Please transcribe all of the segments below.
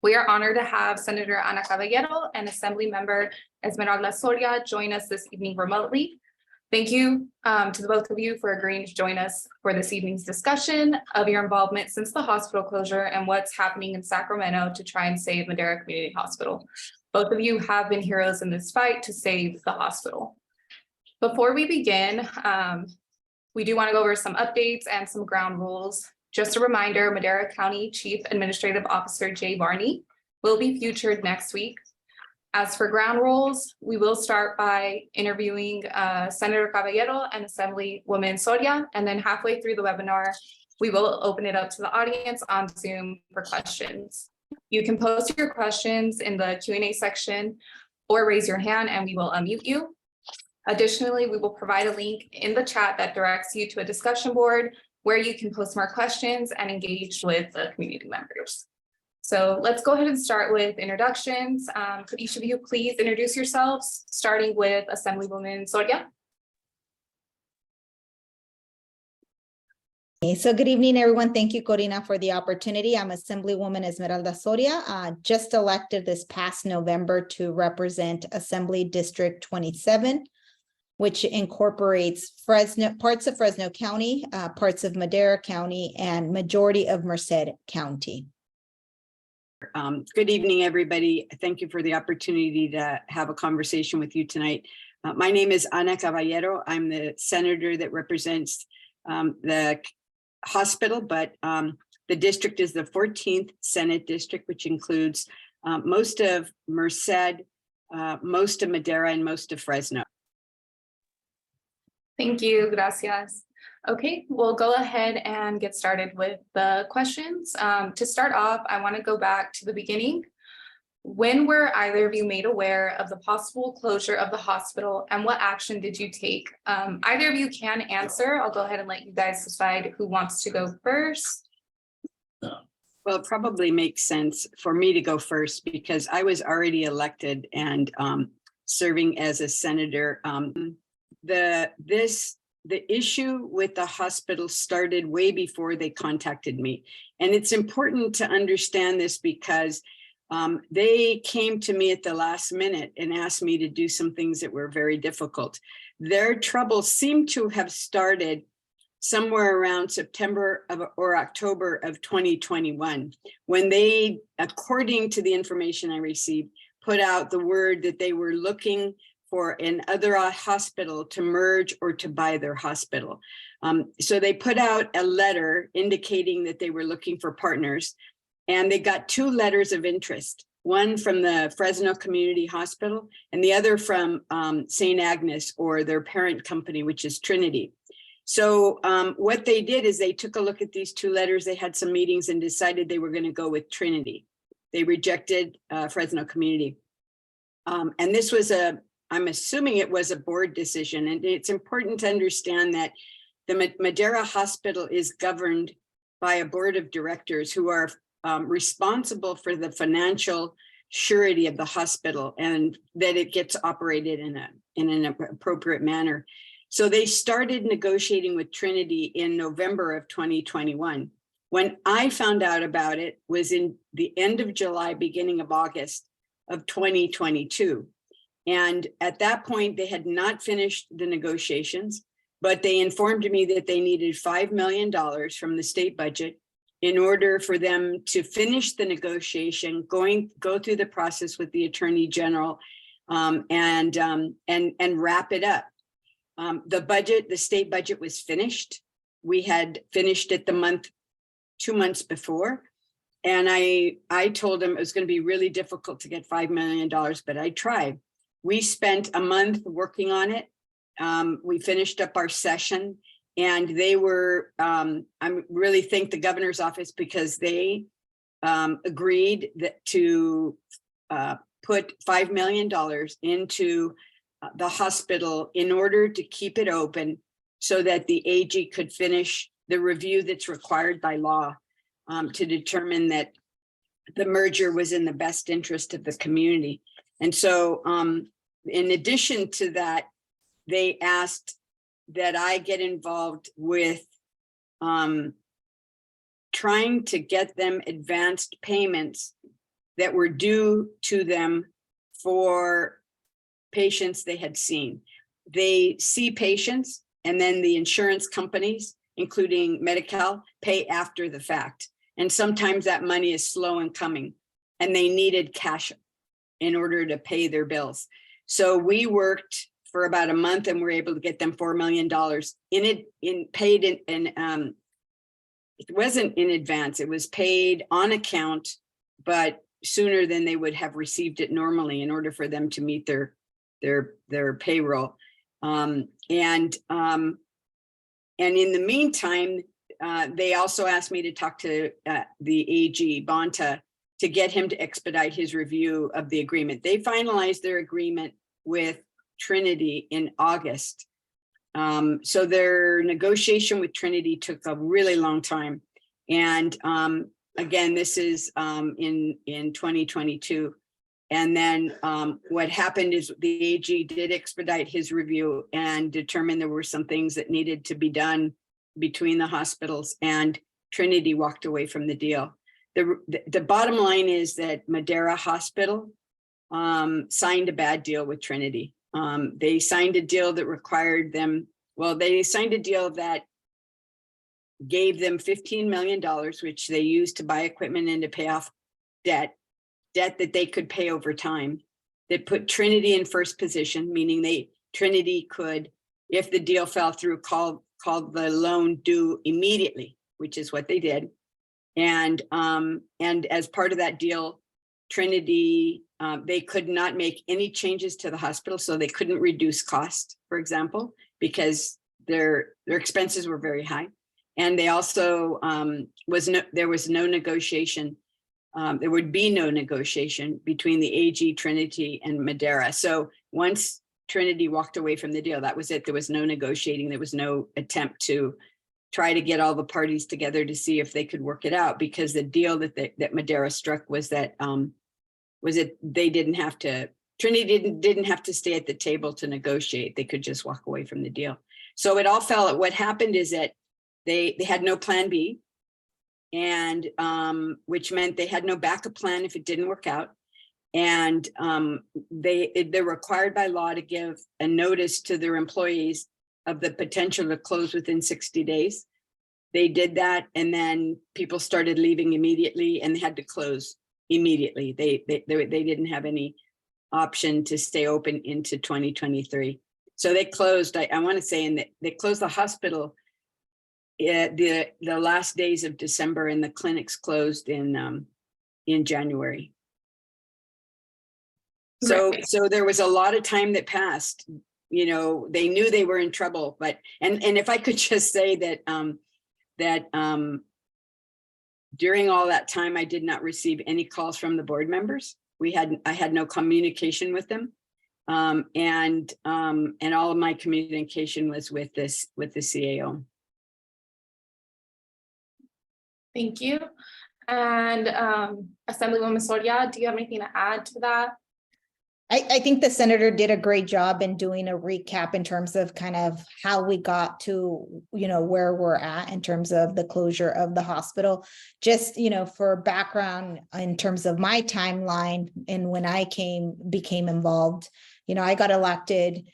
We are honored to have Senator Ana Caballero and Assembly Member Esmeralda Soria join us this evening remotely. Thank you to the both of you for agreeing to join us for this evening's discussion of your involvement since the hospital closure and what's happening in Sacramento to try and save Madera Community Hospital. Both of you have been heroes in this fight to save the hospital. Before we begin, we do want to go over some updates and some ground rules. Just a reminder, Madera County Chief Administrative Officer Jay Barney will be featured next week. As for ground rules, we will start by interviewing Senator Caballero and Assemblywoman Soria, and then halfway through the webinar, we will open it up to the audience on Zoom for questions. You can post your questions in the Q&A section or raise your hand and we will unmute you. Additionally, we will provide a link in the chat that directs you to a discussion board where you can post more questions and engage with the community members. So let's go ahead and start with introductions. Could each of you please introduce yourselves, starting with Assemblywoman Soria? So good evening, everyone. Thank you, Corina, for the opportunity. I'm Assemblywoman Esmeralda Soria, just elected this past November to represent Assembly District 27, which incorporates parts of Fresno County, parts of Madera County, and majority of Merced County. Good evening, everybody. Thank you for the opportunity to have a conversation with you tonight. My name is Ana Caballero. I'm the senator that represents the hospital, but the district is the 14th Senate district, which includes most of Merced, most of Madera, and most of Fresno. Thank you, gracias. Okay, we'll go ahead and get started with the questions. To start off, I want to go back to the beginning. When were either of you made aware of the possible closure of the hospital and what action did you take? Either of you can answer. I'll go ahead and let you guys decide who wants to go first. Well, it probably makes sense for me to go first because I was already elected and serving as a senator. The issue with the hospital started way before they contacted me. And it's important to understand this because they came to me at the last minute and asked me to do some things that were very difficult. Their trouble seemed to have started somewhere around September or October of 2021, when they, according to the information I received, put out the word that they were looking for another hospital to merge or to buy their hospital. So they put out a letter indicating that they were looking for partners, and they got 2 letters of interest, one from the Fresno Community Hospital and the other from St. Agnes, or their parent company, which is Trinity. So what they did is they took a look at these 2 letters, they had some meetings and decided they were going to go with Trinity. They rejected Fresno Community. And this was I'm assuming it was a board decision, and it's important to understand that the Madera Hospital is governed by a board of directors who are responsible for the financial surety of the hospital and that it gets operated in an appropriate manner. So they started negotiating with Trinity in November of 2021. When I found out about it was in the end of July, beginning of August of 2022. And at that point, they had not finished the negotiations, but they informed me that they needed $5 million from the state budget in order for them to finish the negotiation, go through the process with the Attorney General, and wrap it up. The state budget was finished. We had finished it 2 months before. And I told them it was going to be really difficult to get $5 million, but I tried. We spent a month working on it. We finished up our session, and they were, I really thank the governor's office because they agreed to put $5 million into the hospital in order to keep it open so that the AG could finish the review that's required by law to determine that the merger was in the best interest of the community. And so in addition to that, they asked that I get involved with trying to get them advanced payments that were due to them for patients they had seen. They see patients, and then the insurance companies, including Medi-Cal, pay after the fact. And sometimes that money is slow in coming, and they needed cash in order to pay their bills. So we worked for about a month, and we're able to get them $4 million paid in it wasn't in advance, it was paid on account, but sooner than they would have received it normally in order for them to meet their payroll. And in the meantime, they also asked me to talk to the AG, Bonta, to get him to expedite his review of the agreement. They finalized their agreement with Trinity in August. So their negotiation with Trinity took a really long time. And again, this is in 2022. And then what happened is the AG did expedite his review and determined there were some things that needed to be done between the hospitals, and Trinity walked away from the deal. The bottom line is that Madera Hospital signed a bad deal with Trinity. They signed a deal that required them, they signed a deal that gave them $15 million, which they used to buy equipment and to pay off debt that they could pay over time, that put Trinity in first position, meaning Trinity could, if the deal fell through, call the loan due immediately, which is what they did. And as part of that deal, Trinity, they could not make any changes to the hospital, so they couldn't reduce cost, for example, because their expenses were very high. And they also there was no negotiation. There would be no negotiation between the AG, Trinity, and Madera. So once Trinity walked away from the deal, that was it. There was no negotiating. There was no attempt to try to get all the parties together to see if they could work it out, because the deal that Madera struck was that they didn't have to, Trinity didn't have to stay at the table to negotiate. They could just walk away from the deal. So it all fell. What happened is that they had no plan B, and which meant they had no backup plan if it didn't work out. And they're required by law to give a notice to their employees of the potential to close within 60 days. They did that, and then people started leaving immediately, and they had to close immediately. They didn't have any option to stay open into 2023. So they closed, I want to say, they closed the hospital the last days of December, and the clinics closed in January. So there was a lot of time that passed. You know, they knew they were in trouble, but and if I could just say that during all that time, I did not receive any calls from the board members. I had no communication with them, and all of my communication was with the CAO. Thank you. And Assemblywoman Soria, do you have anything to add to that? I think the senator did a great job in doing a recap in terms of kind of how we got to, where we're at in terms of the closure of the hospital. Just, for background in terms of my timeline and when I became involved, I got elected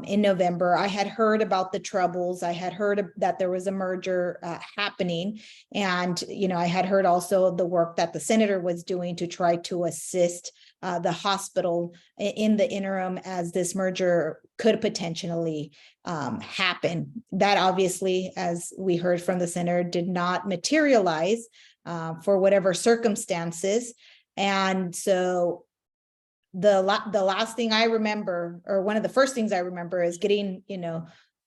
in November. I had heard about the troubles. I had heard that there was a merger happening. And, I had heard also the work that the senator was doing to try to assist the hospital in the interim as this merger could potentially happen. That obviously, as we heard from the senator, did not materialize for whatever circumstances. And so the last thing I remember, or one of the first things I remember, is getting,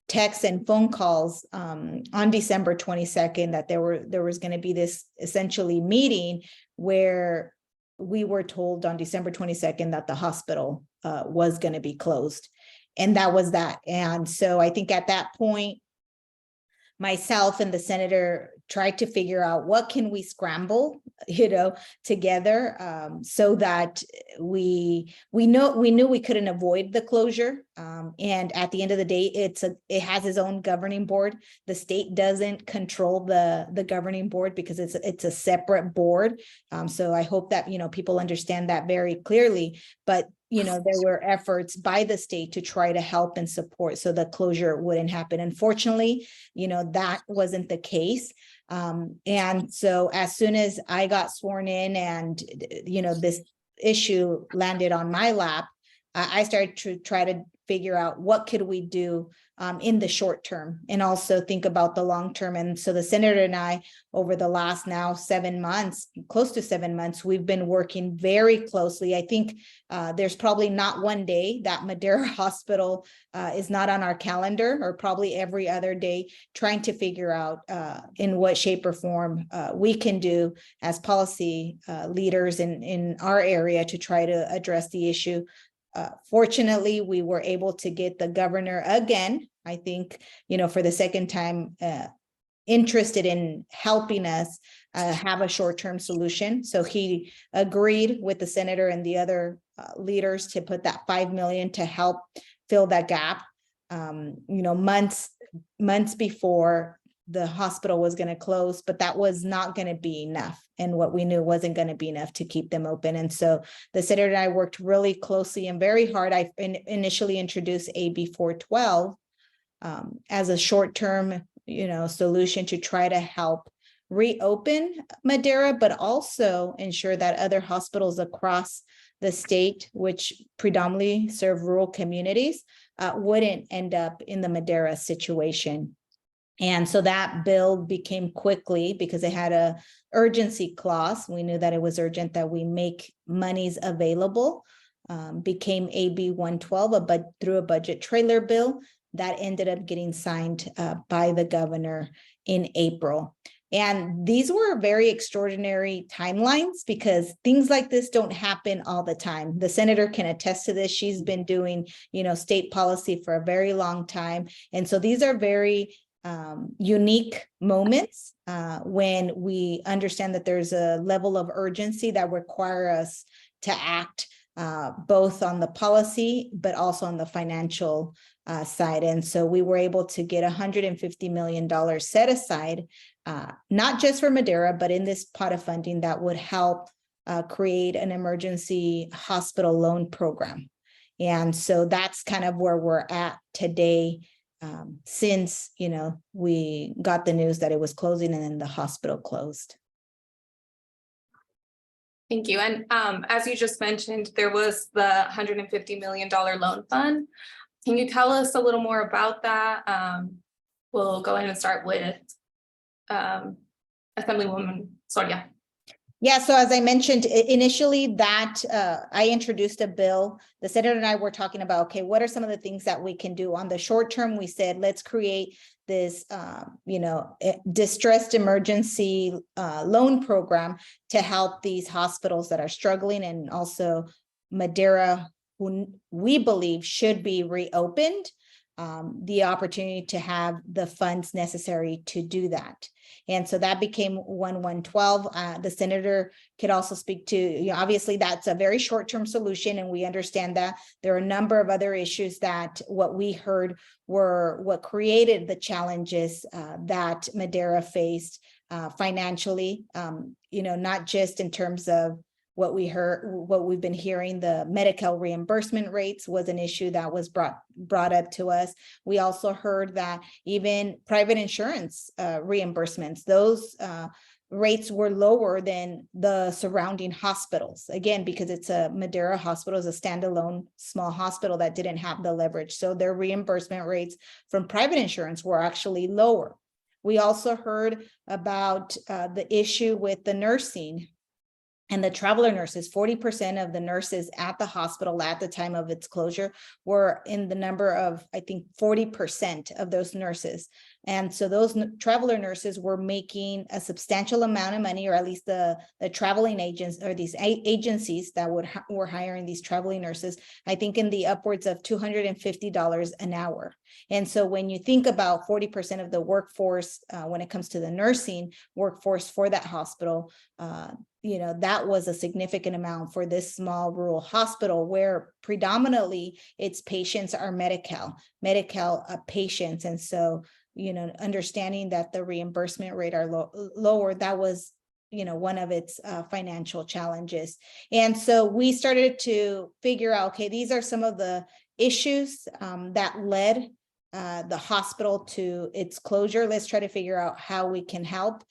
texts and phone calls on December 22nd that there was going to be this essentially meeting where we were told on December 22nd that the hospital was going to be closed. And that was that. And so I think at that point, myself and the senator tried to figure out what can we scramble, together, so that we knew we couldn't avoid the closure. And at the end of the day, it has its own governing board. The state doesn't control the governing board because it's a separate board. So I hope that, people understand that very clearly, but there were efforts by the state to try to help and support so the closure wouldn't happen. Unfortunately, that wasn't the case. And so as soon as I got sworn in and, this issue landed on my lap, I started to try to figure out what could we do in the short term and also think about the long term. And so the senator and I, over the last now 7 months, close to 7 months, we've been working very closely. I think there's probably not one day that Madera Hospital is not on our calendar, or probably every other day, trying to figure out in what shape or form we can do as policy leaders in our area to try to address the issue. Fortunately, we were able to get the governor again, I think, for the second time, interested in helping us have a short-term solution. So he agreed with the senator and the other leaders to put that $5 million to help fill that gap, months before the hospital was going to close, but that was not going to be enough. And what we knew wasn't going to be enough to keep them open. And so the senator and I worked really closely and very hard. I initially introduced AB 412 as a short-term, solution to try to help reopen Madera, but also ensure that other hospitals across the state, which predominantly serve rural communities, wouldn't end up in the Madera situation. And so that bill became quickly, because it had a urgency clause. We knew that it was urgent that we make monies available, became AB 112, but through a budget trailer bill that ended up getting signed by the governor in April. And these were very extraordinary timelines because things like this don't happen all the time. The senator can attest to this. She's been doing, state policy for a very long time. And so these are very unique moments when we understand that there's a level of urgency that require us to act both on the policy, but also on the financial side. And so we were able to get $150 million set aside, not just for Madera, but in this pot of funding that would help create an emergency hospital loan program. And so that's kind of where we're at today. Since, we got the news that it was closing and then the hospital closed. Thank you. And as you just mentioned, there was the $150 million loan fund. Can you tell us a little more about that? We'll go ahead and start with Assemblywoman Soria. Yeah, so as I mentioned, initially that I introduced a bill. The senator and I were talking about, okay, what are some of the things that we can do on the short term? We said, let's create this, distressed emergency loan program to help these hospitals that are struggling, and also Madera, who we believe should be reopened, the opportunity to have the funds necessary to do that. And so that became 112. The senator could also speak to, obviously that's a very short-term solution, and we understand that there are a number of other issues that what we heard were what created the challenges that Madera faced financially, not just in terms of what we've been hearing, the Medi-Cal reimbursement rates was an issue that was brought up to us. We also heard that even private insurance reimbursements, those rates were lower than the surrounding hospitals. Again, because it's a Madera hospital is a standalone small hospital that didn't have the leverage. So their reimbursement rates from private insurance were actually lower. We also heard about the issue with the nursing And the traveler nurses, 40% of the nurses at the hospital at the time of its closure were in the number of, I think, 40% of those nurses. And so those traveler nurses were making a substantial amount of money, or at least the traveling agents or these agencies that were hiring these traveling nurses, I think in the upwards of $250 an hour. And so when you think about 40% of the workforce, when it comes to the nursing workforce for that hospital, that was a significant amount for this small rural hospital where predominantly its patients are Medi-Cal patients. And so, understanding that the reimbursement rate are lower, that was, one of its financial challenges. And so we started to figure out, okay, these are some of the issues that led the hospital to its closure. Let's try to figure out how we can help.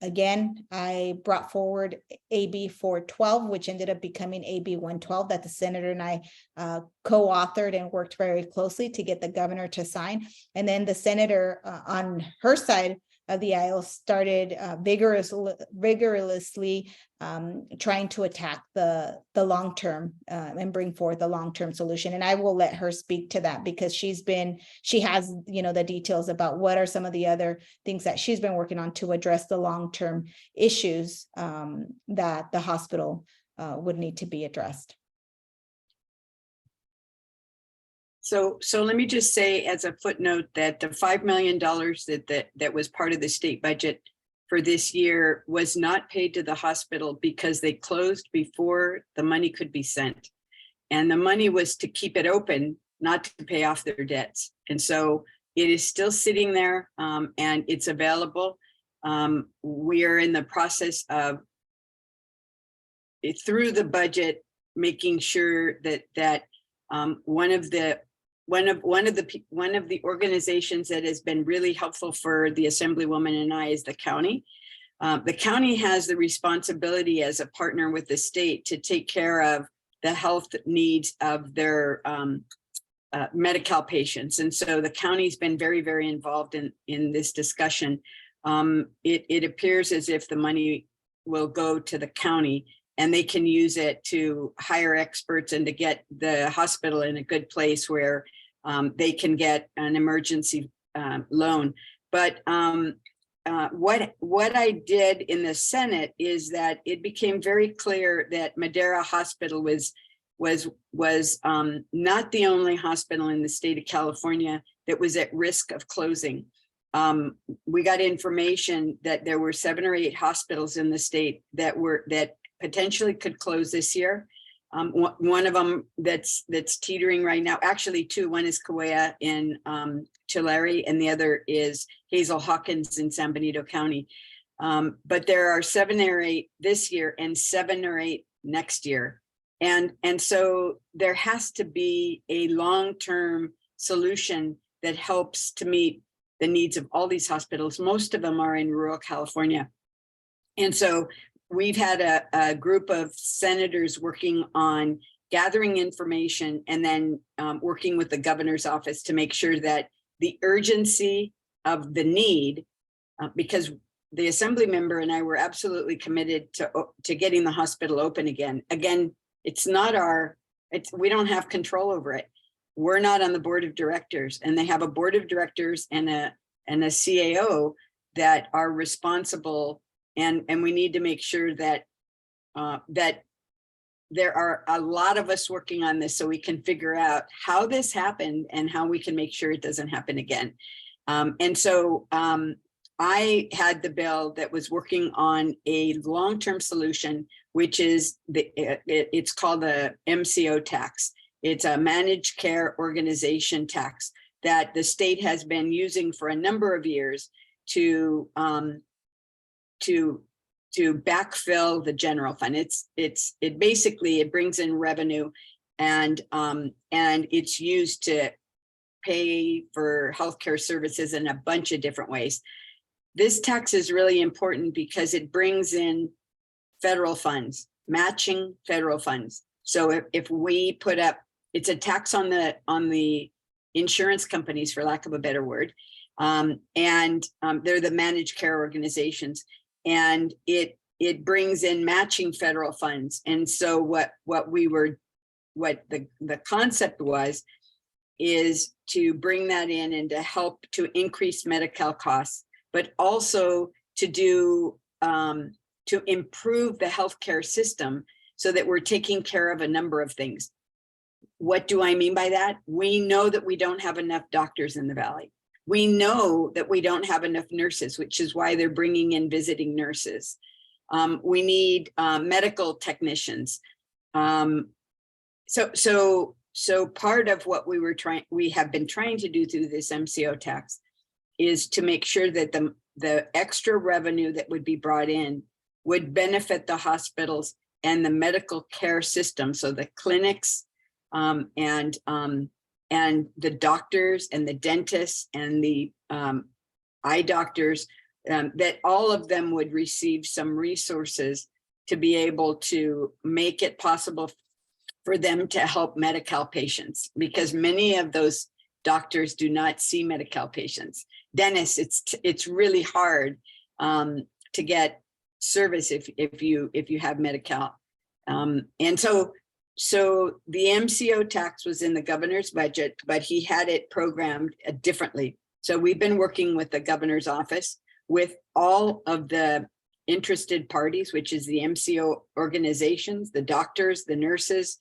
Again, I brought forward AB 412, which ended up becoming AB 112 that the senator and I co-authored and worked very closely to get the governor to sign. And then the senator on her side of the aisle started vigorously trying to attack the long-term and bring forth the long-term solution. And I will let her speak to that because she has, the details about what are some of the other things that she's been working on to address the long-term issues that the hospital would need to be addressed. So let me just say as a footnote that the $5 million that was part of the state budget for this year was not paid to the hospital because they closed before the money could be sent. And the money was to keep it open, not to pay off their debts. And so it is still sitting there and it's available. We are in the process of, through the budget, making sure that one of the organizations that has been really helpful for the Assemblywoman and I is the county. The county has the responsibility as a partner with the state to take care of the health needs of their Medi-Cal patients. And so the county's been very, very involved in this discussion. It appears as if the money will go to the county and they can use it to hire experts and to get the hospital in a good place where they can get an emergency loan. But what I did in the Senate is that it became very clear that Madera Hospital was not the only hospital in the state of California that was at risk of closing. We got information that there were 7 or 8 hospitals in the state that potentially could close this year. One of them that's teetering right now, actually 2, one is Kauai in Tulare and the other is Hazel Hawkins in San Benito County. But there are 7 or 8 this year and 7 or 8 next year. And so there has to be a long-term solution that helps to meet the needs of all these hospitals. Most of them are in rural California. And so we've had a group of senators working on gathering information and then working with the governor's office to make sure that the urgency of the need, because the assembly member and I were absolutely committed to getting the hospital open again. Again, it's not we don't have control over it. We're not on the board of directors, and they have a board of directors and a CAO that are responsible. And we need to make sure that that there are a lot of us working on this so we can figure out how this happened and how we can make sure it doesn't happen again. And so I had the bill that was working on a long-term solution, which is it's called the MCO tax. It's a managed care organization tax that the state has been using for a number of years to backfill the general fund. It basically brings in revenue and it's used to pay for healthcare services in a bunch of different ways. This tax is really important because it brings in federal funds, matching federal funds. So if we put up, it's a tax on the insurance companies, for lack of a better word, and they're the managed care organizations. And it it brings in matching federal funds. And so what the concept was is to bring that in and to help to increase Medi-Cal costs, but also to do to improve the healthcare system so that we're taking care of a number of things. What do I mean by that? We know that we don't have enough doctors in the Valley. We know that we don't have enough nurses, which is why they're bringing in visiting nurses. We need medical technicians. So part of what we have been trying to do through this MCO tax is to make sure that the extra revenue that would be brought in would benefit the hospitals and the medical care system. So the clinics and the doctors and the dentists and the eye doctors, that all of them would receive some resources to be able to make it possible for them to help Medi-Cal patients, because many of those doctors do not see Medi-Cal patients. Dentists, it's really hard to get service if you have Medi-Cal. And so the MCO tax was in the governor's budget, but he had it programmed differently. So we've been working with the governor's office, with all of the interested parties, which is the MCO organizations, the doctors, the nurses,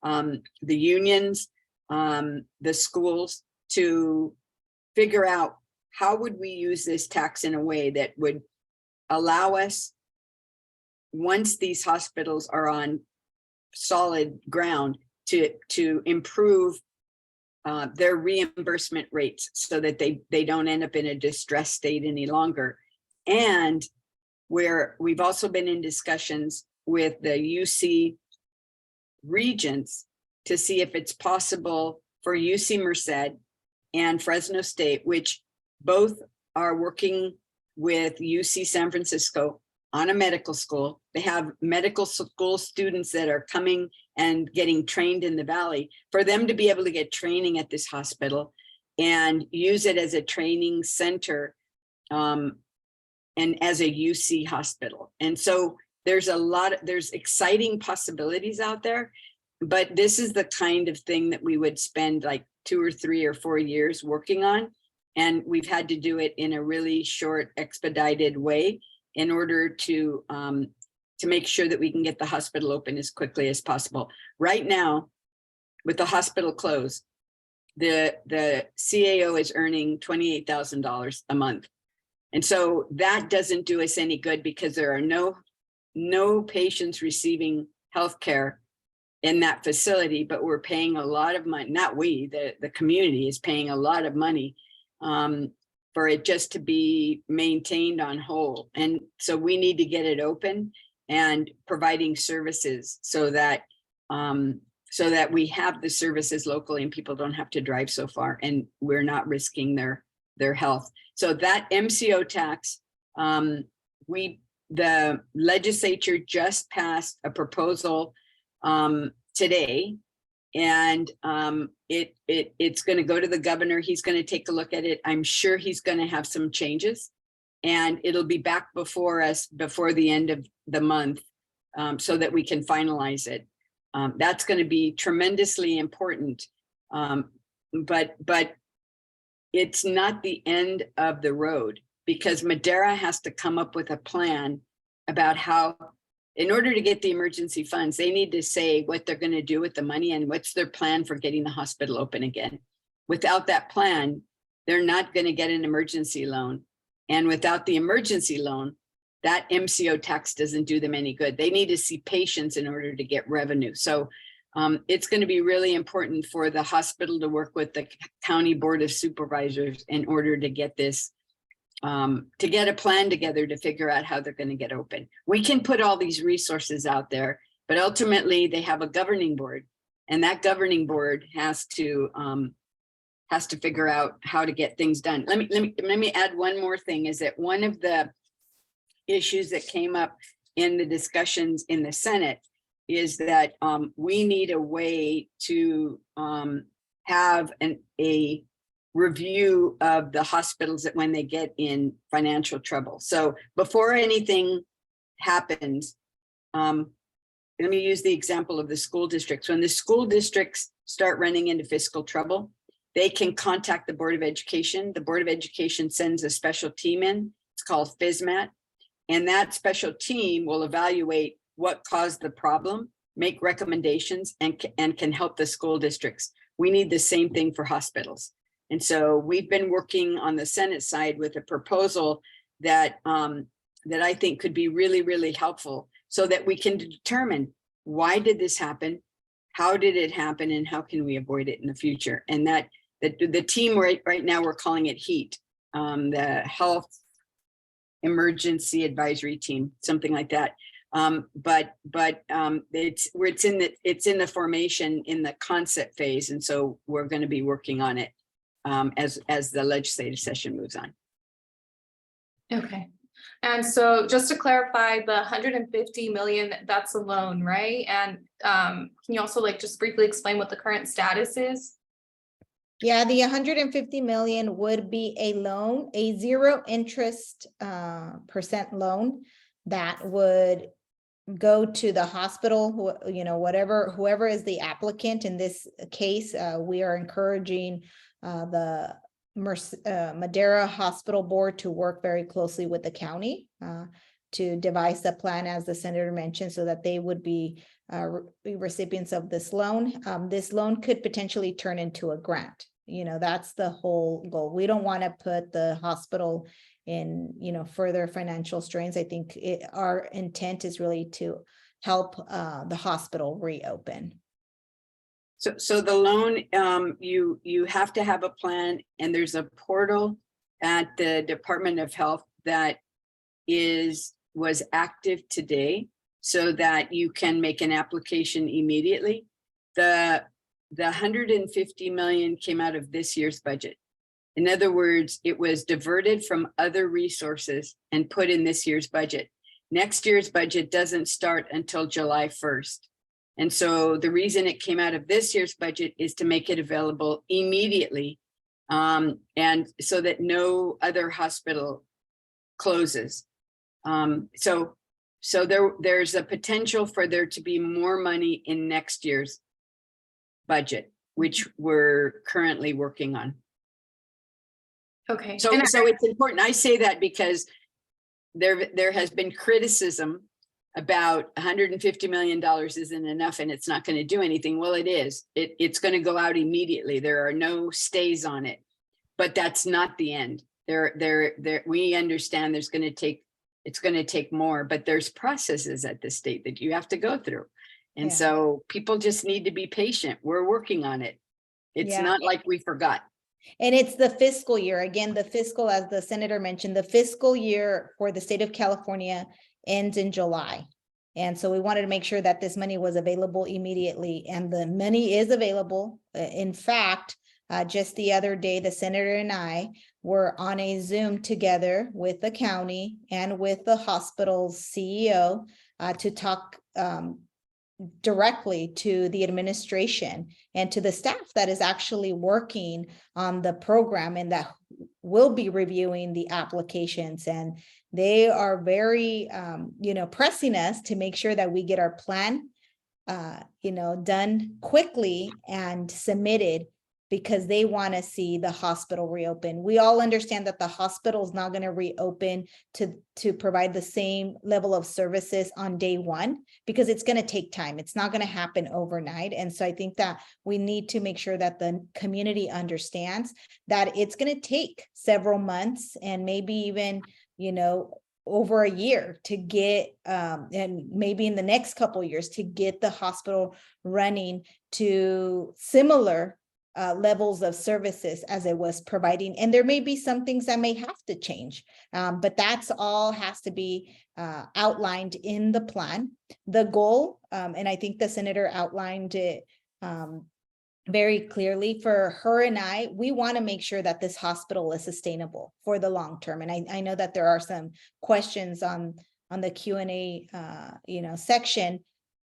the unions, the schools, to figure out how would we use this tax in a way that would allow us, once these hospitals are on solid ground, to improve their reimbursement rates so that they don't end up in a distressed state any longer. And where we've also been in discussions with the UC regents to see if it's possible for UC Merced and Fresno State, which both are working with UC San Francisco on a medical school. They have medical school students that are coming and getting trained in the Valley, for them to be able to get training at this hospital and use it as a training center and as a UC hospital. And so there's exciting possibilities out there, but this is the kind of thing that we would spend like 2 or 3 or 4 years working on. And we've had to do it in a really short, expedited way in order to make sure that we can get the hospital open as quickly as possible. Right now, with the hospital closed, the CAO is earning $28,000 a month. And so that doesn't do us any good, because there are no patients receiving healthcare in that facility, but we're paying a lot of money. Not we, the community is paying a lot of money for it just to be maintained on hold. And so we need to get it open and providing services so that we have the services locally and people don't have to drive so far, and we're not risking their health. So that MCO tax, the legislature just passed a proposal today, and it's going to go to the governor. He's going to take a look at it. I'm sure he's going to have some changes, and it'll be back before us before the end of the month, so that we can finalize it. That's going to be tremendously important, but it's not the end of the road, because Madera has to come up with a plan about how, in order to get the emergency funds, they need to say what they're going to do with the money and what's their plan for getting the hospital open again. Without that plan, they're not going to get an emergency loan. And without the emergency loan, that MCO tax doesn't do them any good. They need to see patients in order to get revenue. So it's going to be really important for the hospital to work with the county board of supervisors in order to get this, to get a plan together to figure out how they're going to get open. We can put all these resources out there, but ultimately they have a governing board, and that governing board has to figure out how to get things done. Let me add one more thing, is that one of the issues that came up in the discussions in the Senate is that we need a way to have a review of the hospitals that when they get in financial trouble. So before anything happens, let me use the example of the school districts. When the school districts start running into fiscal trouble, they can contact the Board of Education. The Board of Education sends a special team in. It's called FISMAT. And that special team will evaluate what caused the problem, make recommendations, and can help the school districts. We need the same thing for hospitals. And so we've been working on the Senate side with a proposal that, that I think could be really, really helpful, so that we can determine, why did this happen? How did it happen? And how can we avoid it in the future? And that the team right now, we're calling it HEAT, the Health Emergency Advisory Team, something like that. But it's in the formation, in the concept phase. And so we're going to be working on it as the legislative session moves on. Okay. And so just to clarify, the 150 million, that's a loan, right? And can you also like just briefly explain what the current status is? Yeah, the 150 million would be a loan, a 0 interest % loan that would go to the hospital, whoever is the applicant. In this case, we are encouraging the Madera Hospital Board to work very closely with the county to devise the plan, as the senator mentioned, so that they would be recipients of this loan. This loan could potentially turn into a grant. That's the whole goal. We don't want to put the hospital in, further financial strains. I think our intent is really to help the hospital reopen. So the loan, you have to have a plan, and there's a portal at the Department of Health that was active today, so that you can make an application immediately. The 150 million came out of this year's budget. In other words, it was diverted from other resources and put in this year's budget. Next year's budget doesn't start until July 1st. And so the reason it came out of this year's budget is to make it available immediately, and so that no other hospital closes. So there's a potential for there to be more money in next year's budget, which we're currently working on. Okay. So it's important. I say that because there has been criticism about $150 million isn't enough and it's not going to do anything. Well, it is. It's going to go out immediately. There are no stays on it, but that's not the end. We understand it's going to take more, but there's processes at the state that you have to go through. And so people just need to be patient. We're working on it. It's not like we forgot. And it's the fiscal year. Again, the fiscal, as the senator mentioned, the fiscal year for the state of California ends in July. And so we wanted to make sure that this money was available immediately, and the money is available. In fact, just the other day, the senator and I were on a Zoom together with the county and with the hospital's CEO to talk directly to the administration and to the staff that is actually working on the program and that will be reviewing the applications. And they are very, pressing us to make sure that we get our plan, done quickly and submitted, because they want to see the hospital reopen. We all understand that the hospital is not going to reopen to provide the same level of services on day one, because it's going to take time. It's not going to happen overnight. And so I think that we need to make sure that the community understands that it's going to take several months and maybe even, over a year to get, and maybe in the next couple of years to get the hospital running to similar levels of services as it was providing. And there may be some things that may have to change, but that's all has to be outlined in the plan. The goal, and I think the senator outlined it very clearly for her and I, we want to make sure that this hospital is sustainable for the long term. And I know that there are some questions on the Q&A section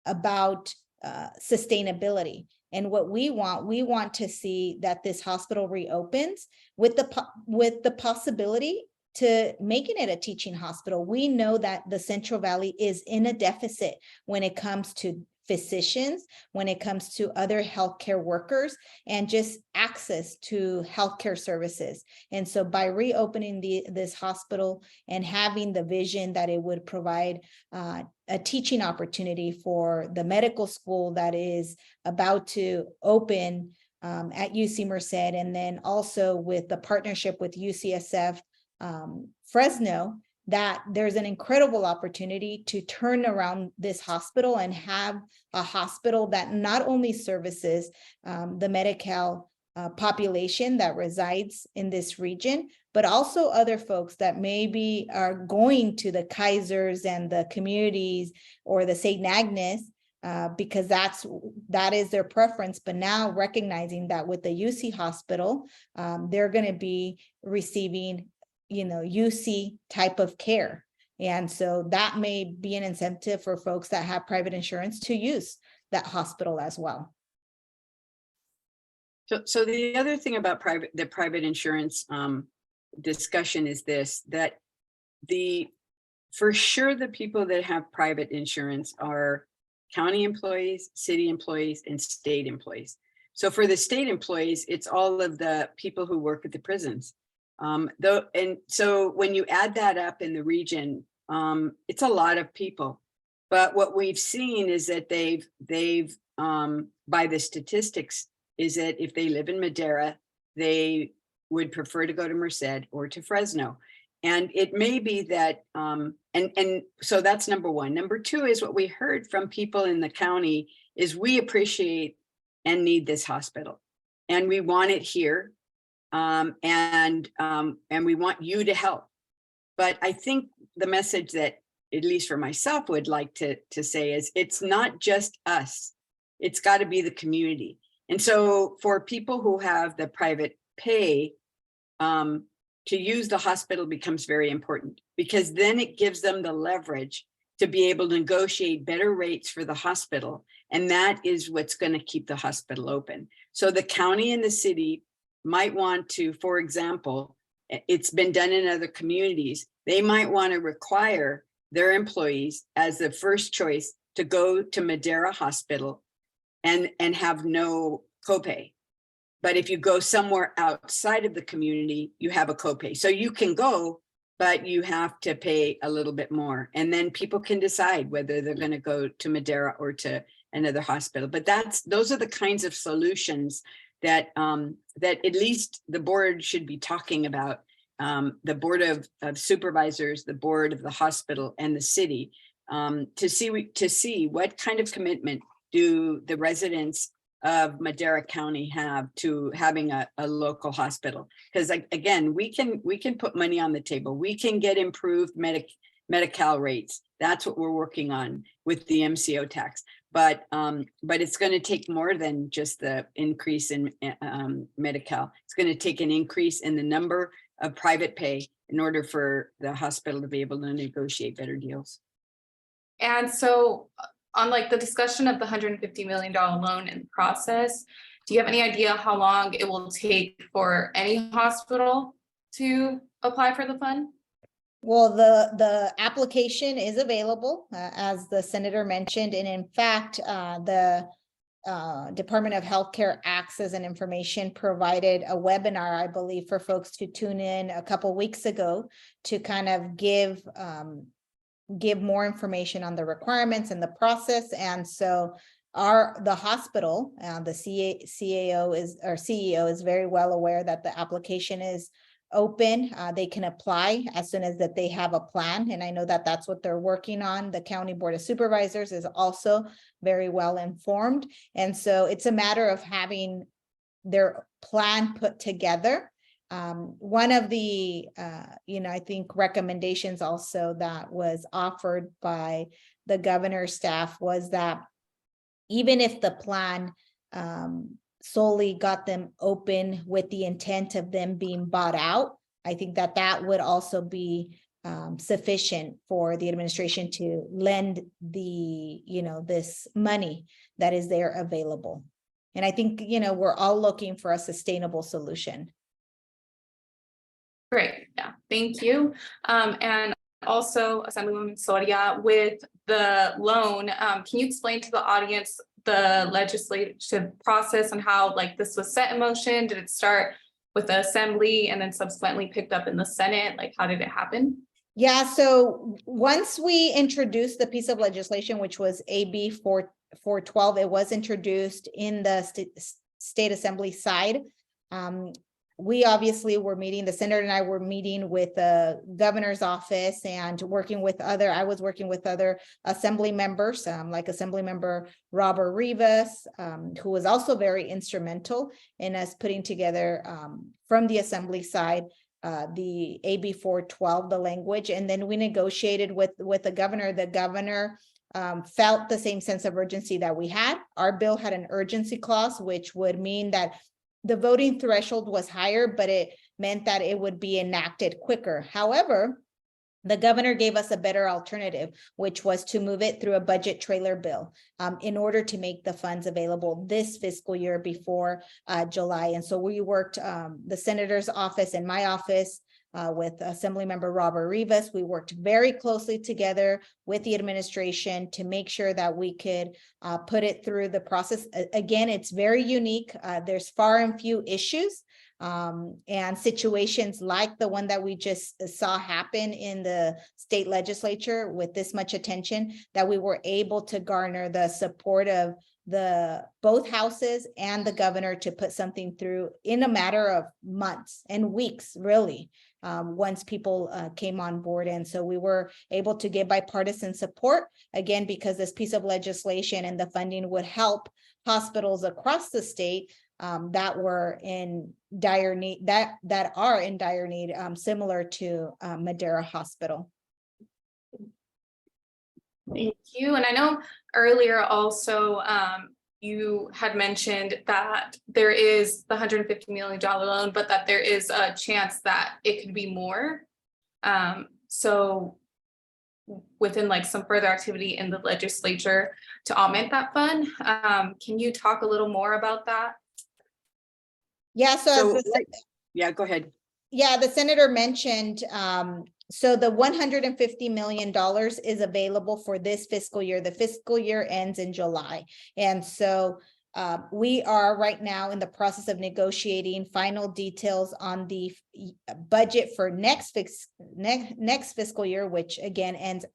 about sustainability. And what we want to see that this hospital reopens with the possibility to making it a teaching hospital. We know that the Central Valley is in a deficit when it comes to physicians, when it comes to other healthcare workers, and just access to healthcare services. And so by reopening this hospital and having the vision that it would provide a teaching opportunity for the medical school that is about to open at UC Merced, and then also with the partnership with UCSF Fresno, that there's an incredible opportunity to turn around this hospital and have a hospital that not only services the Medi-Cal population that resides in this region, but also other folks that maybe are going to the Kaisers and the communities or the St. Agnes because that is their preference. But now recognizing that with the UC hospital, they're going to be receiving UC type of care. And so that may be an incentive for folks that have private insurance to use that hospital as well. So the other thing about the private insurance discussion is this, that for sure the people that have private insurance are county employees, city employees, and state employees. So for the state employees, it's all of the people who work at the prisons. And so when you add that up in the region, it's a lot of people. But what we've seen is that they've by the statistics, is that if they live in Madera, they would prefer to go to Merced or to Fresno. And it may be that, and so that's number one. Number two is what we heard from people in the county is we appreciate and need this hospital, and we want it here. And we want you to help. But I think the message that, at least for myself, would like to say is it's not just us. It's got to be the community. And so for people who have the private pay, to use the hospital becomes very important, because then it gives them the leverage to be able to negotiate better rates for the hospital. And that is what's going to keep the hospital open. So the county and the city might want to, for example, it's been done in other communities, they might want to require their employees as the first choice to go to Madera Hospital and have no copay. But if you go somewhere outside of the community, you have a copay. So you can go, but you have to pay a little bit more. And then people can decide whether they're going to go to Madera or to another hospital. But those are the kinds of solutions that that at least the board should be talking about, the board of supervisors, the board of the hospital, and the city, to see what kind of commitment do the residents of Madera County have to having a local hospital. Because again, we can put money on the table. We can get improved Medi-Cal rates. That's what we're working on with the MCO tax. But it's going to take more than just the increase in Medi-Cal. It's going to take an increase in the number of private pay in order for the hospital to be able to negotiate better deals. And so on like the discussion of the $150 million loan in process, do you have any idea how long it will take for any hospital to apply for the fund? Well, the application is available, as the senator mentioned, and in fact, the Department of Healthcare Access and Information provided a webinar, I believe, for folks to tune in a couple weeks ago to kind of give more information on the requirements and the process. And so the hospital, the CEO is very well aware that the application is open. They can apply as soon as that they have a plan. And I know that that's what they're working on. The County Board of Supervisors is also very well informed. And so it's a matter of having their plan put together. One of the, I think recommendations also that was offered by the governor's staff was that even if the plan solely got them open with the intent of them being bought out, I think that would also be sufficient for the administration to lend this money that is there available. And I think, we're all looking for a sustainable solution. Great, yeah, thank you. And also Assemblywoman Soria, with the loan, can you explain to the audience the legislative process and how like this was set in motion? Did it start with the Assembly and then subsequently picked up in the Senate? Like, how did it happen? Yeah, so once we introduced the piece of legislation, which was AB 412, it was introduced in the state assembly side. We obviously were meeting, the senator and I were meeting with the governor's office and working with I was working with other assembly members, like Assembly Member Robert Rivas, who was also very instrumental in us putting together from the assembly side the AB 412, the language, and then we negotiated with the governor. The governor felt the same sense of urgency that we had. Our bill had an urgency clause, which would mean that the voting threshold was higher, but it meant that it would be enacted quicker. However, the governor gave us a better alternative, which was to move it through a budget trailer bill in order to make the funds available this fiscal year before July. And so we worked, the senator's office and my office, with Assemblymember Robert Rivas. We worked very closely together with the administration to make sure that we could put it through the process. Again, it's very unique. There's far and few issues and situations like the one that we just saw happen in the state legislature with this much attention, that we were able to garner the support of both houses and the governor to put something through in a matter of months and weeks, really, once people came on board. And so we were able to get bipartisan support, again, because this piece of legislation and the funding would help hospitals across the state that were in dire need, that are in dire need, similar to Madera Hospital. Thank you. And I know earlier also you had mentioned that there is the $150 million loan, but that there is a chance that it could be more. So within like some further activity in the legislature to augment that fund, can you talk a little more about that? Yeah, yeah, go ahead. Yeah, the senator mentioned, so the $150 million is available for this fiscal year. The fiscal year ends in July. And so we are right now in the process of negotiating final details on the budget for next fiscal year, which again ends,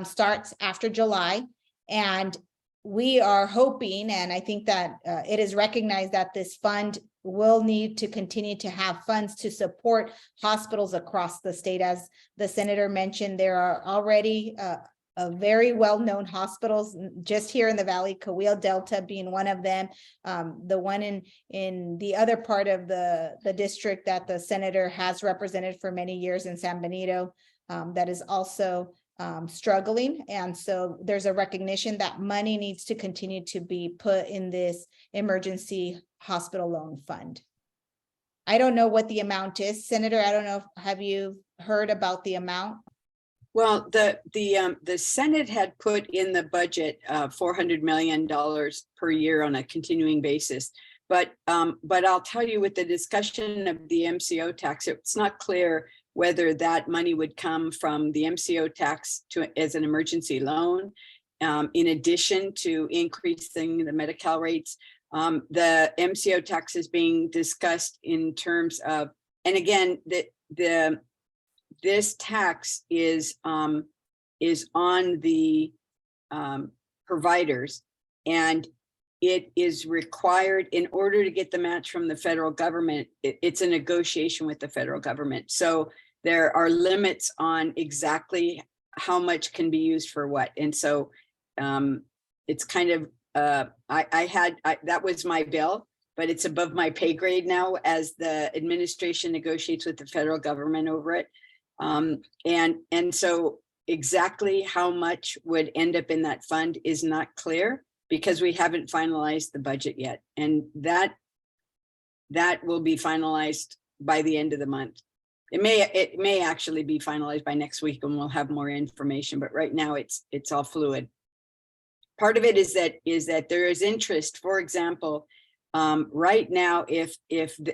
starts after July. And we are hoping, and I think that it is recognized that this fund will need to continue to have funds to support hospitals across the state. As the senator mentioned, there are already a very well-known hospitals just here in the Valley, Coahuila Delta being one of them. The one in the other part of the district that the senator has represented for many years in San Benito, that is also struggling. And so there's a recognition that money needs to continue to be put in this emergency hospital loan fund. I don't know what the amount is, Senator. I don't know, have you heard about the amount? Well, the Senate had put in the budget $400 million per year on a continuing basis. But I'll tell you, with the discussion of the MCO tax, it's not clear whether that money would come from the MCO tax as an emergency loan, in addition to increasing the Medi-Cal rates. The MCO tax is being discussed in terms of, and again, this tax is on the providers, and it is required in order to get the match from the federal government. It's a negotiation with the federal government. So there are limits on exactly how much can be used for what. And so it's kind of, that was my bill, but it's above my pay grade now as the administration negotiates with the federal government over it. And so exactly how much would end up in that fund is not clear, because we haven't finalized the budget yet. And that will be finalized by the end of the month. It may actually be finalized by next week, and we'll have more information, but right now it's all fluid. Part of it is that there is interest. For example, right now, if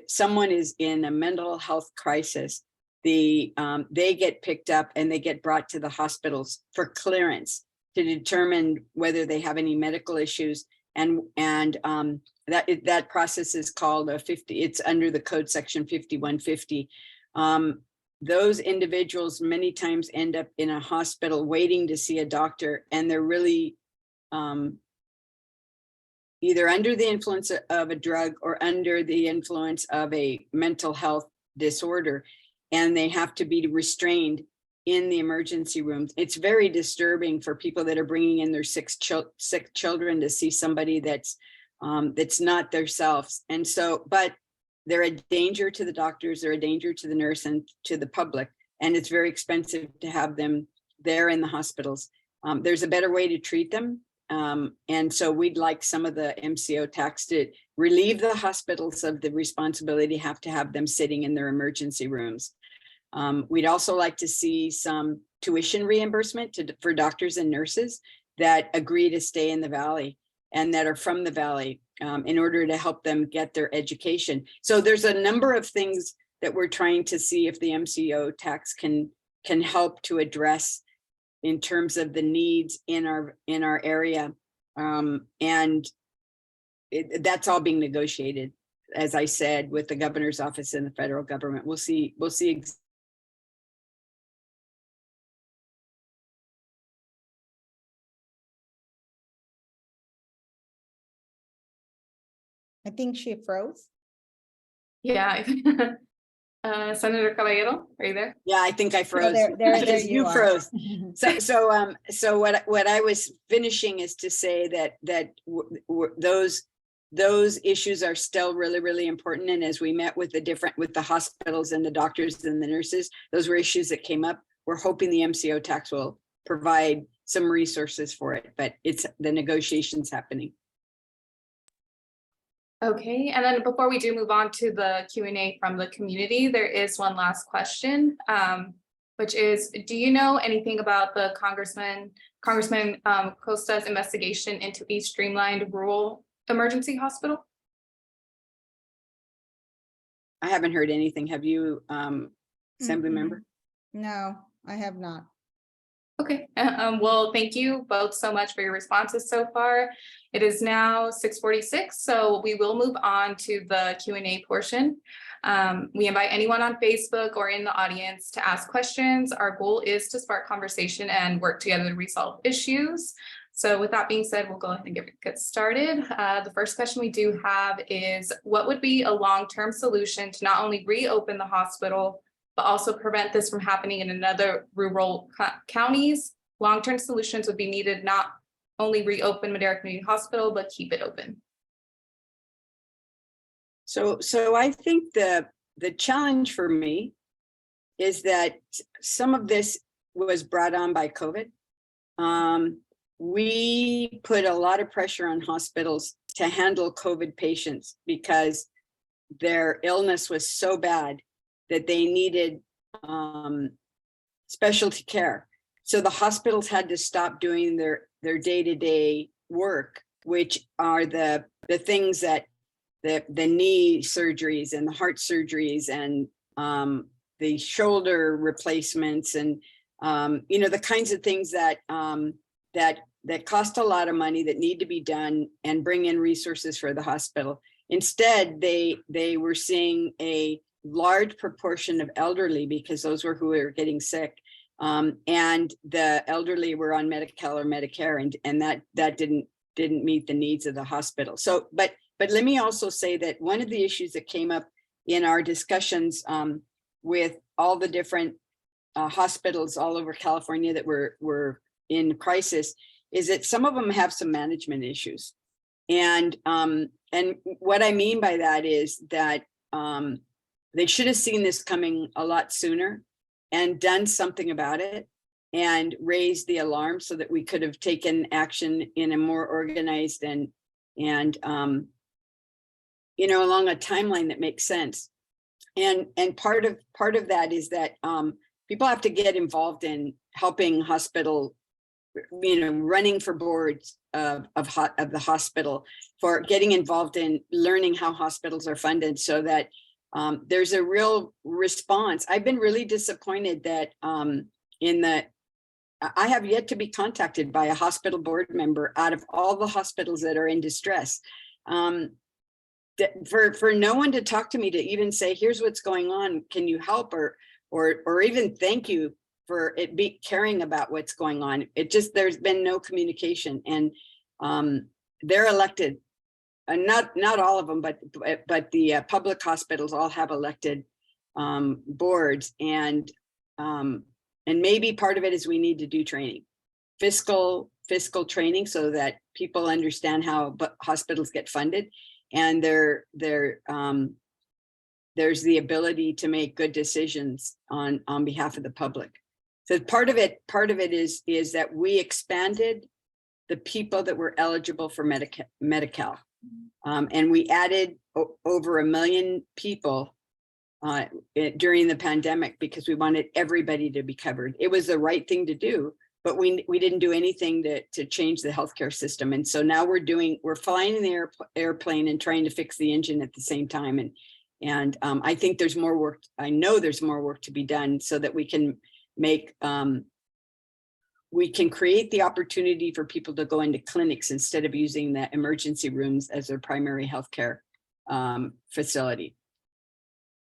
someone is in a mental health crisis they get picked up and they get brought to the hospitals for clearance to determine whether they have any medical issues. And that process is called it's under the code section 5150. Those individuals many times end up in a hospital waiting to see a doctor, and they're really either under the influence of a drug or under the influence of a mental health disorder, and they have to be restrained in the emergency rooms. It's very disturbing for people that are bringing in their sick children to see somebody that's not themselves. And so, but they're a danger to the doctors, they're a danger to the nurse and to the public. And it's very expensive to have them there in the hospitals. There's a better way to treat them. And so we'd like some of the MCO tax to relieve the hospitals of the responsibility to have them sitting in their emergency rooms. We'd also like to see some tuition reimbursement for doctors and nurses that agree to stay in the Valley and that are from the Valley in order to help them get their education. So there's a number of things that we're trying to see if the MCO tax can help to address in terms of the needs in our area. And that's all being negotiated, as I said, with the governor's office and the federal government. We'll see. I think she froze. Yeah. Senator Caballero, are you there? Yeah, I think I froze. There Because you are. froze. So what I was finishing is to say that those issues are still really, really important. And as we met with the hospitals and the doctors and the nurses, those were issues that came up. We're hoping the MCO tax will provide some resources for it, but it's the negotiations happening. Okay, and then before we do move on to the Q&A from the community, there is one last question, which is, do you know anything about the Congressman Costa's investigation into a streamlined rural emergency hospital? I haven't heard anything. Have you, Assembly member? No, I have not. Okay, well, thank you both so much for your responses so far. It is now 6:46, so we will move on to the Q&A portion. We invite anyone on Facebook or in the audience to ask questions. Our goal is to spark conversation and work together to resolve issues. So with that being said, we'll go ahead and get started. The first question we do have is, what would be a long-term solution to not only reopen the hospital, but also prevent this from happening in another rural counties? Long-term solutions would be needed, not only reopen Madera Community Hospital, but keep it open. So I think the challenge for me is that some of this was brought on by COVID. We put a lot of pressure on hospitals to handle COVID patients because their illness was so bad that they needed specialty care. So the hospitals had to stop doing their day-to-day work, which are the things that the knee surgeries and the heart surgeries and the shoulder replacements and the kinds of things that cost a lot of money that need to be done and bring in resources for the hospital. Instead, they were seeing a large proportion of elderly, because those were who were getting sick, and the elderly were on Medi-Cal or Medicare, and that didn't meet the needs of the hospital. So, but let me also say that one of the issues that came up in our discussions with all the different hospitals all over California that were in crisis is that some of them have some management issues, and what I mean by that is that they should have seen this coming a lot sooner and done something about it and raised the alarm so that we could have taken action in a more organized and along a timeline that makes sense. And part of that is that people have to get involved in helping hospital, running for boards of the hospital, for getting involved in learning how hospitals are funded so that there's a real response. I've been really disappointed that I have yet to be contacted by a hospital board member out of all the hospitals that are in distress. For no one to talk to me to even say, here's what's going on, can you help, or even thank you for caring about what's going on. There's been no communication, and they're elected, and not all of them, but the public hospitals all have elected boards, and maybe part of it is we need to do training, fiscal training, so that people understand how hospitals get funded, and there's the ability to make good decisions on behalf of the public. So part of it is that we expanded the people that were eligible for Medi-Cal, and we added over 1 million people during the pandemic because we wanted everybody to be covered. It was the right thing to do, but we didn't do anything to change the healthcare system. And so now we're flying in the airplane and trying to fix the engine at the same time. And I think there's more work. I know there's more work to be done so that we can create the opportunity for people to go into clinics instead of using the emergency rooms as their primary healthcare facility.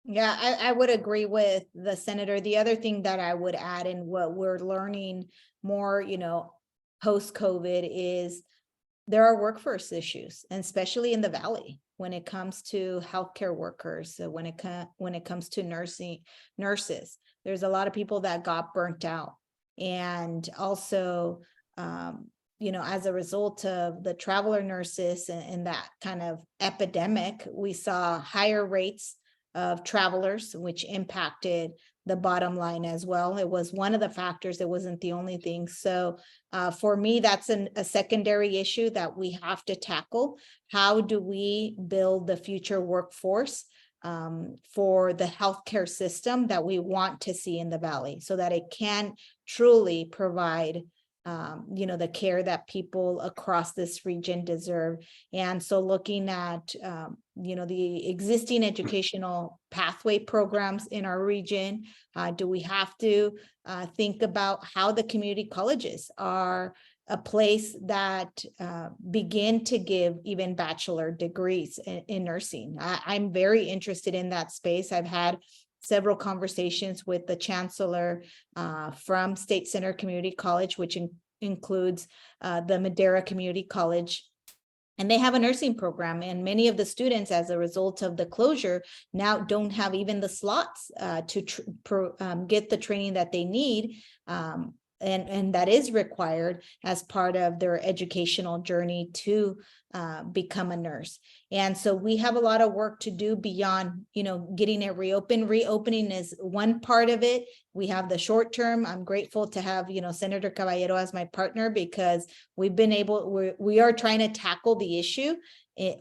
Yeah, I would agree with the senator. The other thing that I would add in what we're learning more, post-COVID is there are workforce issues, and especially in the Valley when it comes to healthcare workers, when it comes to nurses. There's a lot of people that got burnt out. And also, as a result of the traveler nurses and that kind of epidemic, we saw higher rates of travelers, which impacted the bottom line as well. It was one of the factors. It wasn't the only thing. So for me, that's a secondary issue that we have to tackle. How do we build the future workforce for the healthcare system that we want to see in the Valley so that it can truly provide the care that people across this region deserve. And so looking at, the existing educational pathway programs in our region, do we have to think about how the community colleges are a place that begin to give even bachelor degrees in nursing? I'm very interested in that space. I've had several conversations with the chancellor from State Center Community College, which includes the Madera Community College. And they have a nursing program, and many of the students, as a result of the closure, now don't have even the slots to get the training that they need. And that is required as part of their educational journey to become a nurse. And so we have a lot of work to do beyond, getting it reopened. Reopening is one part of it. We have the short term. I'm grateful to have, Senator Caballero as my partner, because we are trying to tackle the issue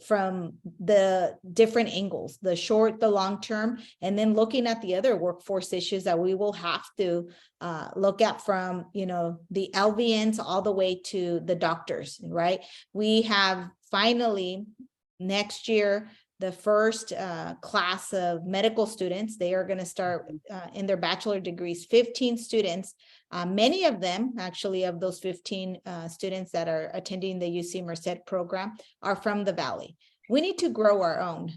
from the different angles, the short, the long term, and then looking at the other workforce issues that we will have to look at from, the LVNs all the way to the doctors, right? We have finally next year, the first class of medical students. They are going to start in their bachelor degrees, 15 students. Many of them, actually, of those 15 students that are attending the UC Merced program are from the Valley. We need to grow our own.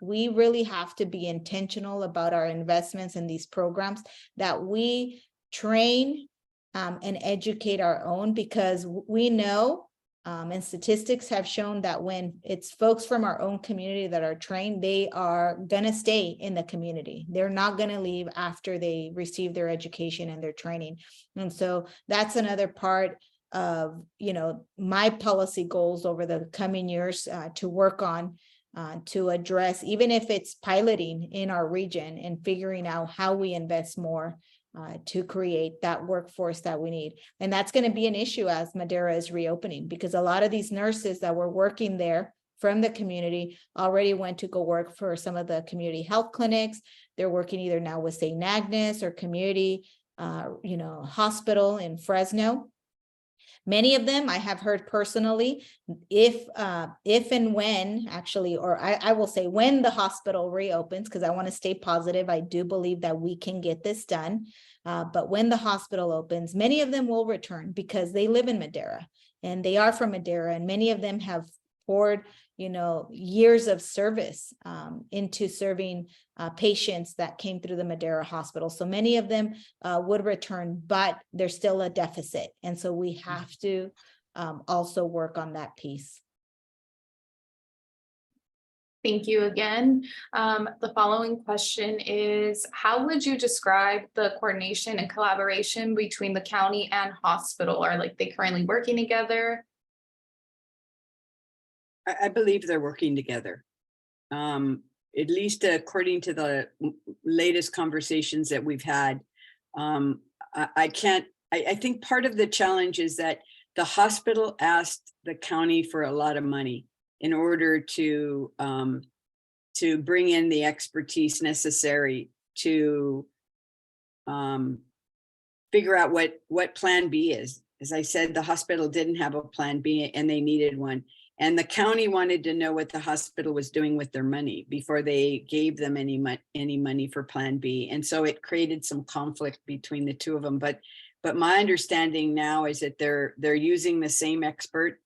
We really have to be intentional about our investments in these programs, that we train and educate our own, because we know and statistics have shown that when it's folks from our own community that are trained, they are going to stay in the community. They're not going to leave after they receive their education and their training. And so that's another part of, my policy goals over the coming years to work on, to address, even if it's piloting in our region and figuring out how we invest more to create that workforce that we need. And that's going to be an issue as Madera is reopening, because a lot of these nurses that were working there from the community already went to go work for some of the community health clinics. They're working either now with St. Agnes or community, hospital in Fresno. Many of them I have heard personally, if and when actually, or I will say when the hospital reopens, because I want to stay positive, I do believe that we can get this done. But when the hospital opens, many of them will return because they live in Madera and they are from Madera, and many of them have poured, years of service into serving patients that came through the Madera hospital. So many of them would return, but there's still a deficit. And so we have to also work on that piece. Thank you again. The following question is, how would you describe the coordination and collaboration between the county and hospital? Are they currently working together? I believe they're working together. At least according to the latest conversations that we've had. I think part of the challenge is that the hospital asked the county for a lot of money in order to bring in the expertise necessary to figure out what plan B is. As I said, the hospital didn't have a plan B and they needed one. And the county wanted to know what the hospital was doing with their money before they gave them any money for plan B. And so it created some conflict between the two of them. But my understanding now is that they're using the same expert.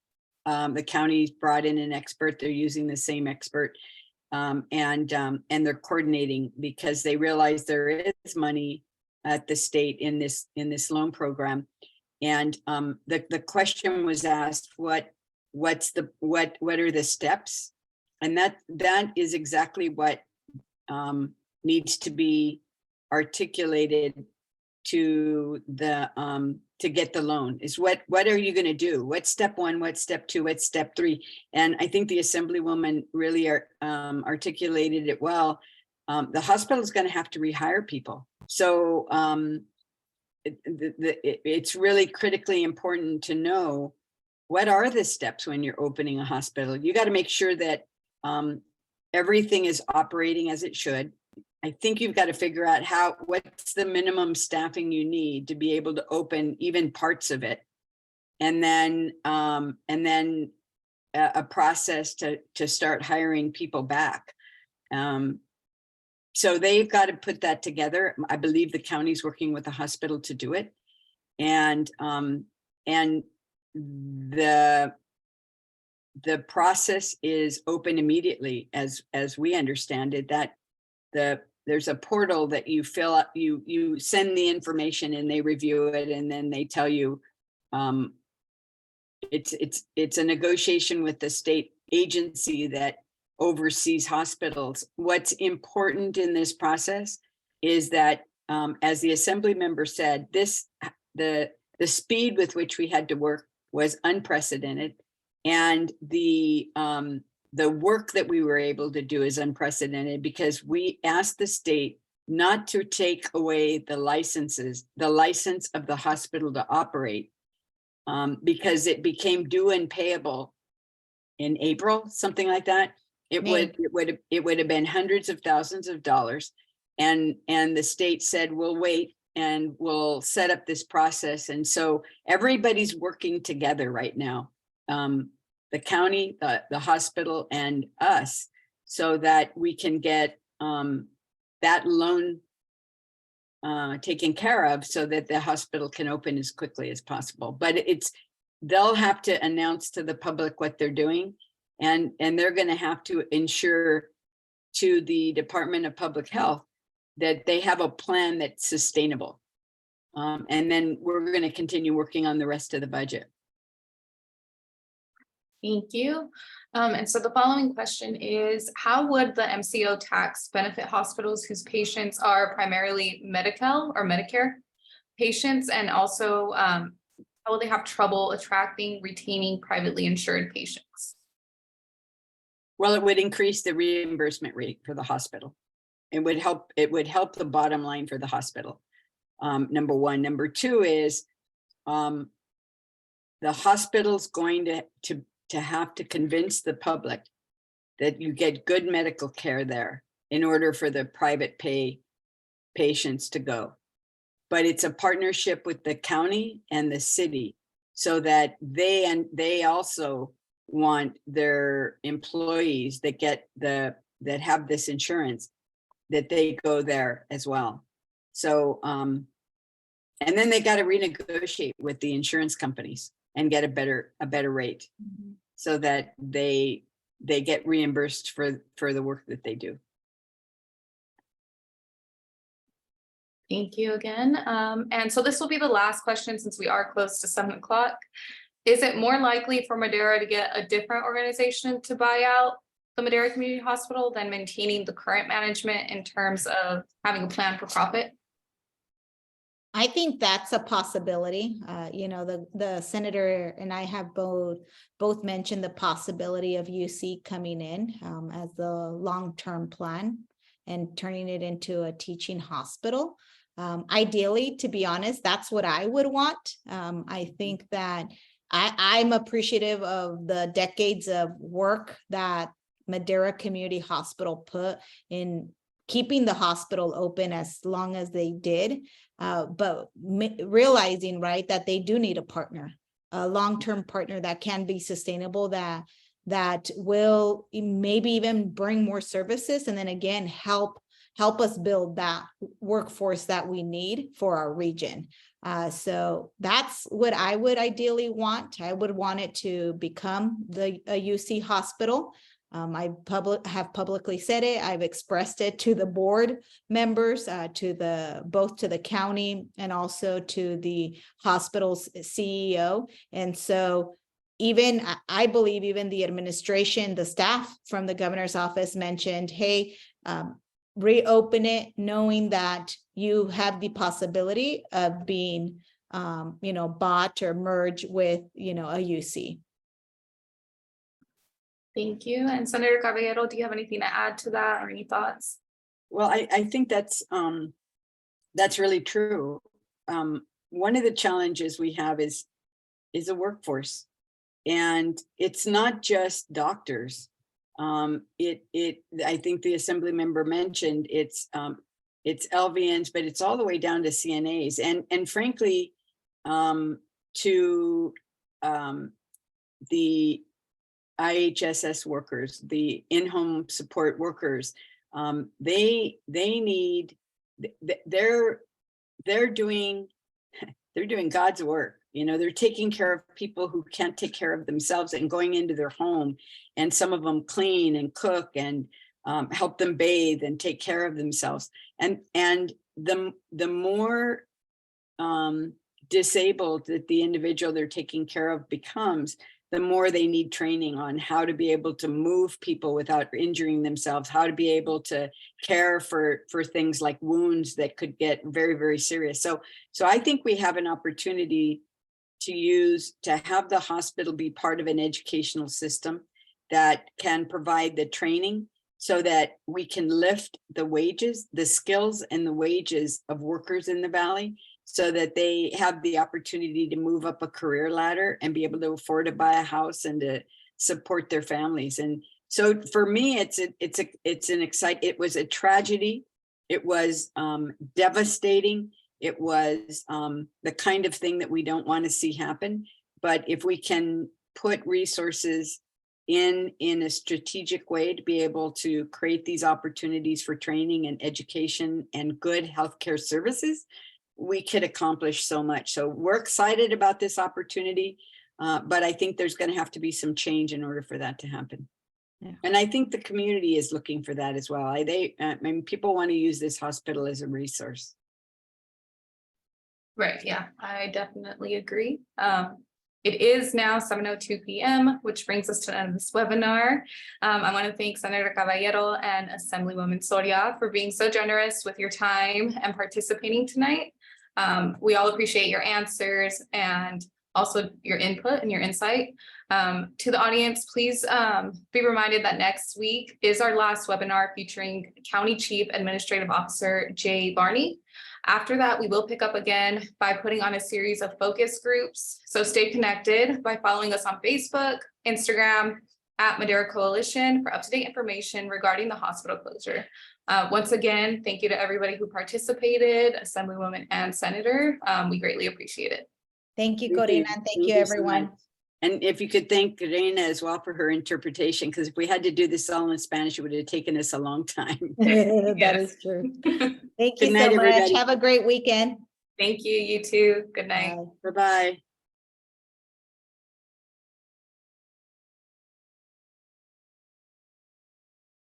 The county brought in an expert, they're using the same expert, and they're coordinating because they realize there is money at the state in this loan program. And the question was asked, what are the steps? And that is exactly what needs to be articulated to get the loan, is what are you going to do? What's step one? What's step two? What's step three? And I think the Assemblywoman really articulated it well. The hospital is going to have to rehire people. So it's really critically important to know what are the steps when you're opening a hospital. You got to make sure that everything is operating as it should. I think you've got to figure out what's the minimum staffing you need to be able to open even parts of it. And then a process to start hiring people back. So they've got to put that together. I believe the county's working with the hospital to do it. And the process is open immediately, as we understand it, that there's a portal that you fill out, you send the information and they review it, and then they tell you it's a negotiation with the state agency that oversees hospitals. What's important in this process is that, as the Assembly member said, the speed with which we had to work was unprecedented, and the work that we were able to do is unprecedented because we asked the state not to take away the license of the hospital to operate, because it became due and payable in April, something like that. It would have been hundreds of thousands of dollars, and the state said, we'll wait and we'll set up this process. And so everybody's working together right now, the county, the hospital, and us, so that we can get that loan taken care of so that the hospital can open as quickly as possible. But they'll have to announce to the public what they're doing, and they're going to have to ensure to the Department of Public Health that they have a plan that's sustainable. And then we're going to continue working on the rest of the budget. Thank you. And so the following question is, how would the MCO tax benefit hospitals whose patients are primarily Medi-Cal or Medicare patients? And also, how will they have trouble attracting, retaining privately insured patients? Well, it would increase the reimbursement rate for the hospital. It would help the bottom line for the hospital. Number one. Number two is the hospital's going to have to convince the public that you get good medical care there in order for the private pay patients to go. But it's a partnership with the county and the city. so that they also want their employees that have this insurance, that they go there as well. So, and then they got to renegotiate with the insurance companies and get a better rate, so that they get reimbursed for the work that they do. Thank you again. And so this will be the last question, since we are close to 7 o'clock. Is it more likely for Madera to get a different organization to buy out the Madera Community Hospital than maintaining the current management in terms of having a plan for profit? I think that's a possibility. You know, the senator and I have both mentioned the possibility of UC coming in as the long-term plan and turning it into a teaching hospital. Ideally, to be honest, that's what I would want. I think that I'm appreciative of the decades of work that Madera Community Hospital put in keeping the hospital open as long as they did, but realizing, right, that they do need a partner, a long-term partner that can be sustainable, that will maybe even bring more services, and then again help us build that workforce that we need for our region. So that's what I would ideally want. I would want it to become a UC hospital. I have publicly said it. I've expressed it to the board members, both to the county and also to the hospital's CEO. And so I believe even the administration, the staff from the governor's office mentioned, hey, reopen it, knowing that you have the possibility of being, bought or merged with, a UC. Thank you. And Senator Caballero, do you have anything to add to that or any thoughts? Well, I think that's really true. One of the challenges we have is a workforce, and it's not just doctors. I think the assembly member mentioned it's LVNs, but it's all the way down to CNAs, and frankly, to the IHSS workers, the in-home support workers, they're doing God's work. They're taking care of people who can't take care of themselves and going into their home, and some of them clean and cook and help them bathe and take care of themselves. And the more disabled that the individual they're taking care of becomes, the more they need training on how to be able to move people without injuring themselves, how to be able to care for things like wounds that could get very, very serious. So I think we have an opportunity to have the hospital be part of an educational system that can provide the training, so that we can lift the wages, the skills and the wages of workers in the valley, so that they have the opportunity to move up a career ladder and be able to afford to buy a house and to support their families. And so for me, it was a tragedy. It was devastating. It was the kind of thing that we don't want to see happen. But if we can put resources in a strategic way to be able to create these opportunities for training and education and good healthcare services, we could accomplish so much. So we're excited about this opportunity, but I think there's going to have to be some change in order for that to happen. Yeah. And I think the community is looking for that as well. People want to use this hospital as a resource. Right. Yeah, I definitely agree. It is now 7:02 p.m., which brings us to the end of this webinar. I want to thank Senator Caballero and Assemblywoman Soria for being so generous with your time and participating tonight. We all appreciate your answers and also your input and your insight. To the audience, please be reminded that next week is our last webinar featuring County Chief Administrative Officer Jay Barney. After that, we will pick up again by putting on a series of focus groups. So stay connected by following us on Facebook, Instagram, @Madera Coalition for up-to-date information regarding the hospital closure. Once again, thank you to everybody who participated, Assemblywoman and Senator. We greatly appreciate it. Thank you, Thank Corina, you. and thank Thank you, you so everyone. much. And if you could thank Reina as well for her interpretation, because if we had to do this all in Spanish, it would have taken us a long time. That Yes. is true. Thank Good you night, so much. everybody. Have a great weekend. Thank you, you too. Good night. Bye. Bye-bye.